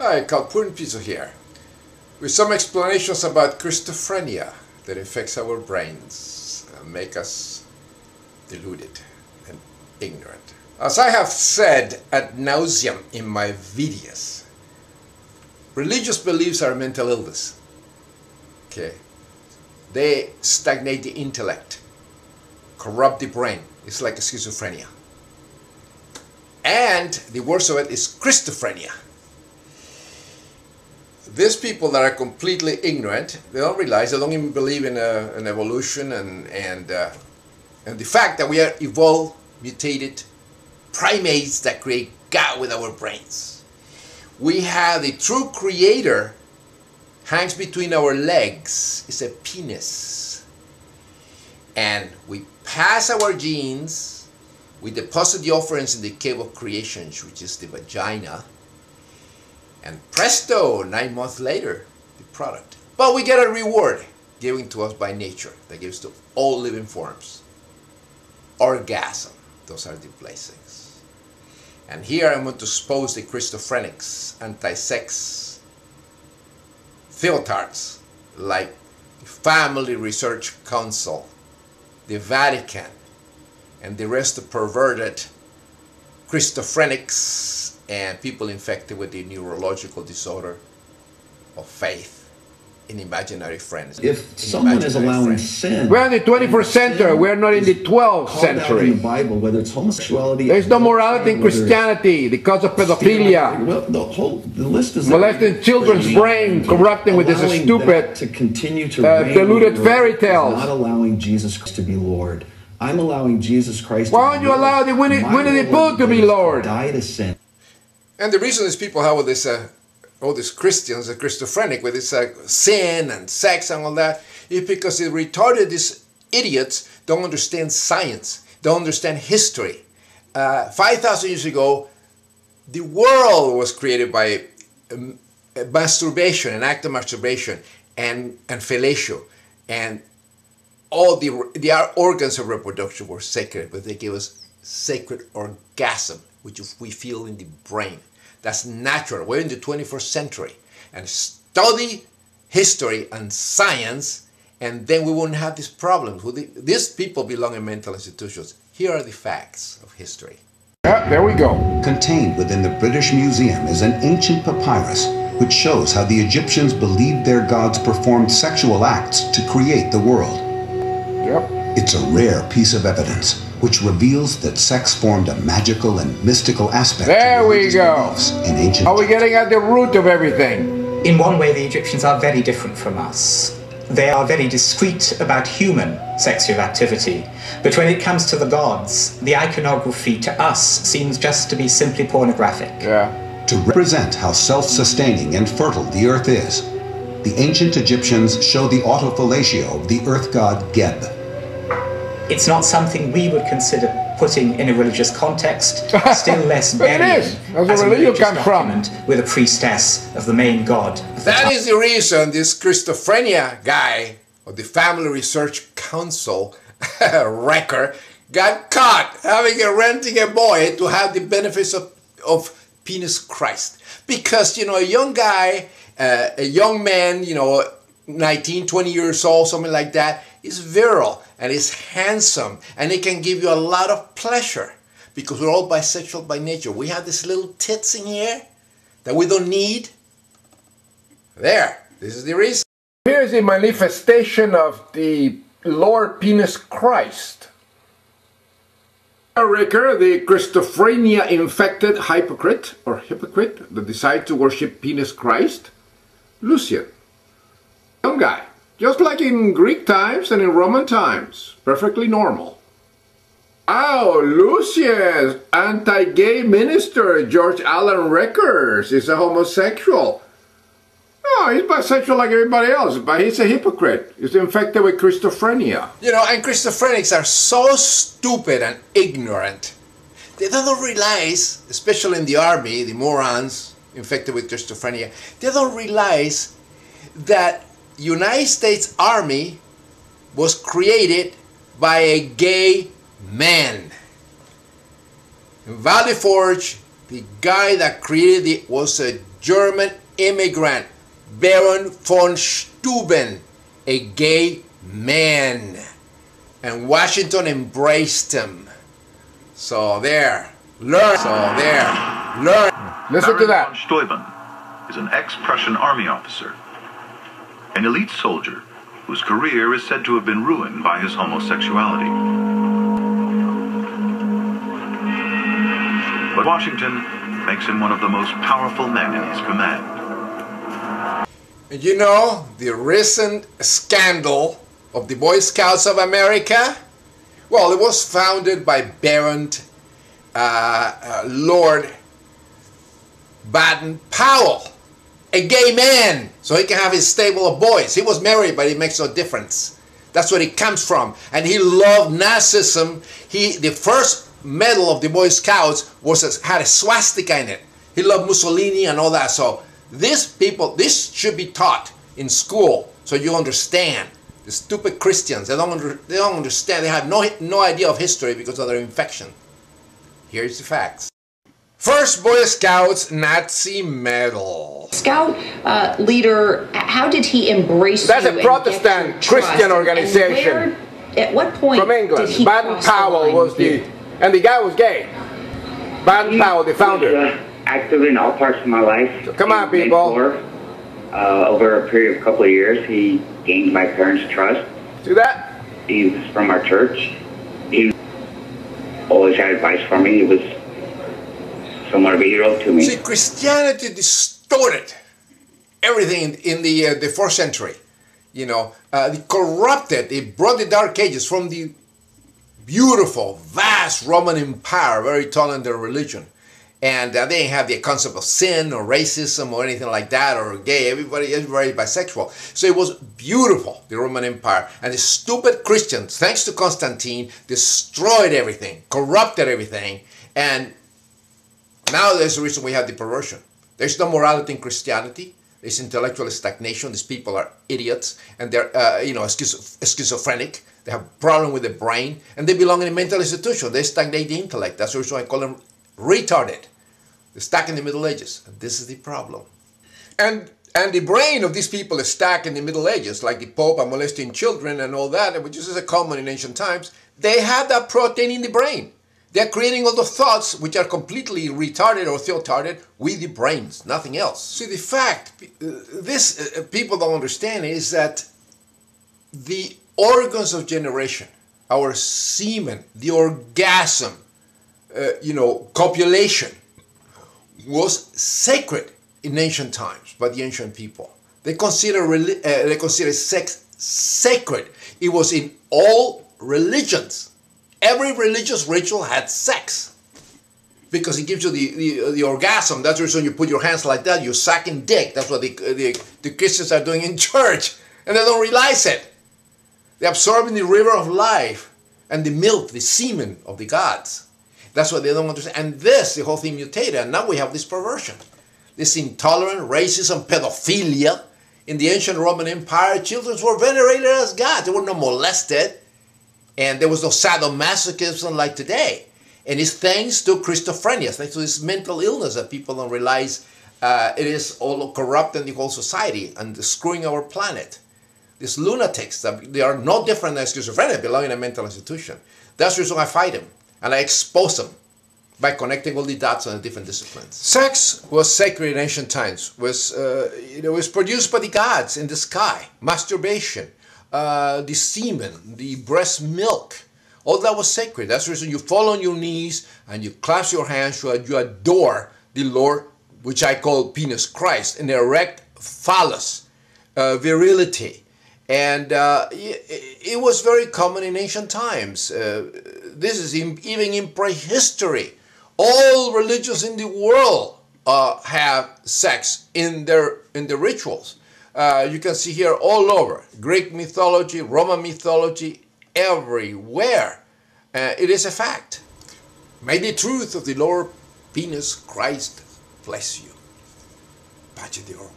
Hi, Calpurn Pizzo here, with some explanations about Christophreniia that affects our brains and make us deluded and ignorant. As I have said ad nauseam in my videos, religious beliefs are mental illness. Okay, they stagnate the intellect, corrupt the brain. It's like a schizophrenia. And the worst of it is Christophreniia. These people that are completely ignorant, they don't realize, they don't even believe in an evolution and the fact that we are evolved, mutated primates that create God with our brains. We have the true creator hangs between our legs. It's a penis. And we pass our genes, we deposit the offerings in the cave of creation, which is the vagina. And presto, 9 months later, the product. But we get a reward given to us by nature that gives to all living forms. Orgasm, those are the blessings. And here I'm going to expose the Christophrenics, anti-sex theotards like the Family Research Council, the Vatican, and the rest of perverted Christophrenics and people infected with the neurological disorder of faith in imaginary friends. If someone is allowing sin, we're in the 21st century. We're not in the 12th century. In the Bible, whether it's homosexuality, there's no morality in Christianity. The cause of pedophilia, well, the list is molesting children's brain, corrupting with this stupid, to continue to deluded fairy tales. Not allowing Jesus Christ to be Lord. I'm allowing Jesus Christ. Why don't you allow the Winnie the Pooh to be Lord? Die to sin. And the reason these people have all these Christians, the Christophrenic, with this sin and sex and all that, is because the retarded, these idiots, don't understand science, don't understand history. 5,000 years ago, the world was created by masturbation, an act of masturbation, and fellatio, and all the organs of reproduction were sacred, but they gave us sacred orgasm, which we feel in the brain. That's natural. We're in the 21st century. And study history and science, and then we won't have these problems. These people belong in mental institutions. Here are the facts of history. Yeah, there we go. Contained within the British Museum is an ancient papyrus which shows how the Egyptians believed their gods performed sexual acts to create the world. Yep. It's a rare piece of evidence which reveals that sex formed a magical and mystical aspect there we go. In ancient Are we getting at the root of everything? In one way, the Egyptians are very different from us. They are very discreet about human sexual activity. But when it comes to the gods, the iconography to us seems just to be simply pornographic. Yeah. To represent how self-sustaining and fertile the earth is, the ancient Egyptians show the autofellatio of the earth god Geb. It's not something we would consider putting in a religious context, still less burying as a religious document with a priestess of the main god. That is the reason this Christophreniia guy of the Family Research Council, Rekers, got caught renting a boy to have the benefits of PenisChrist. Because, you know, a young guy, a young man, you know, 19, 20 years old, something like that, is virile and is handsome, and it can give you a lot of pleasure because we're all bisexual by nature. We have these little tits in here that we don't need. There, this is the reason. Here's the manifestation of the Lord PenisChrist. Rekers, the Christophreniia infected hypocrite that decided to worship PenisChrist, Lucian. Young guy, just like in Greek times and in Roman times, perfectly normal. Oh, Lucian's anti-gay minister, George Allen Rekers, is a homosexual. No, he's bisexual like everybody else, but he's a hypocrite. He's infected with Christophreniia. You know, and Christophrenics are so stupid and ignorant. They don't realize, especially in the army, the morons infected with Christophreniia, they don't realize that United States Army was created by a gay man. In Valley Forge, the guy that created it was a German immigrant, Baron von Steuben, a gay man. And Washington embraced him. So there, learn. So there, learn. Listen to that. Baron von Steuben is an ex-Prussian army officer, an elite soldier whose career is said to have been ruined by his homosexuality. But Washington makes him one of the most powerful men in his command. And you know, the recent scandal of the Boy Scouts of America, well, it was founded by Baron Lord Baden-Powell, a gay man, so he can have his stable of boys. He was married, but it makes no difference. That's where he comes from. And he loved Nazism. The first medal of the Boy Scouts had a swastika in it. He loved Mussolini and all that. So this should be taught in school so you understand. The stupid Christians, they don't understand. They have no idea of history because of their infection. Here's the facts. First Boy Scouts Nazi medal. Scout leader, how did he embrace That's you a Protestant Christian organization. At what point from England. did he Baden-Powell was and the guy was gay. Baden-Powell, the founder. Active in all parts of my life. So come on, people. Over a period of a couple of years, he gained my parents' trust. See that? He was from our church. He always had advice for me. He was somewhat of a hero to me. See, Christianity distorted everything in the 4th century. You know, it corrupted. It brought the Dark Ages from the beautiful, vast Roman Empire, very tolerant in their religion. And they didn't have the concept of sin or racism or anything like that, or gay. Everybody bisexual. So it was beautiful, the Roman Empire. And the stupid Christians, thanks to Constantine, destroyed everything, corrupted everything. And now there's the reason we have the perversion. There's no morality in Christianity. There's intellectual stagnation. These people are idiots, and they're schizophrenic. They have a problem with the brain, and they belong in a mental institution. They stagnate the intellect. That's the reason I call them retarded. They're stuck in the Middle Ages, and this is the problem. And the brain of these people is stuck in the Middle Ages, like the Pope are molesting children and all that, which is common in ancient times. They have that protein in the brain. They're creating all the thoughts which are completely retarded or theotarded with the brains, nothing else. See, the fact, people don't understand is that the organs of generation, our semen, the orgasm, copulation, was sacred in ancient times by the ancient people. They consider sex sacred. It was in all religions. Every religious ritual had sex because it gives you the orgasm. That's the reason you put your hands like that. You're sucking dick. That's what the Christians are doing in church, and they don't realize it. They're absorbing the river of life and the milk, the semen of the gods. That's what they don't understand. And the whole thing mutated, and now we have this perversion, this intolerant racism, pedophilia. In the ancient Roman Empire, children were venerated as gods. They were not molested. And there was no sadomasochism like today. And it's thanks to Christophreniia, thanks to this mental illness that people don't realize it is all corrupting the whole society and screwing our planet. These lunatics, they are no different than schizophrenia, belong in a mental institution. That's the reason I fight them. And I expose them by connecting all the dots on the different disciplines. Sex was sacred in ancient times. It was produced by the gods in the sky. Masturbation. The semen, the breast milk, all that was sacred. That's the reason you fall on your knees and you clasp your hands, you adore the Lord, which I call PenisChrist, an erect phallus, virility. And it was very common in ancient times. This is even in prehistory. All religions in the world have sex in their rituals. You can see here all over, Greek mythology, Roman mythology, everywhere. It is a fact. May the truth of the Lord PenisChrist bless you. Pace de oro.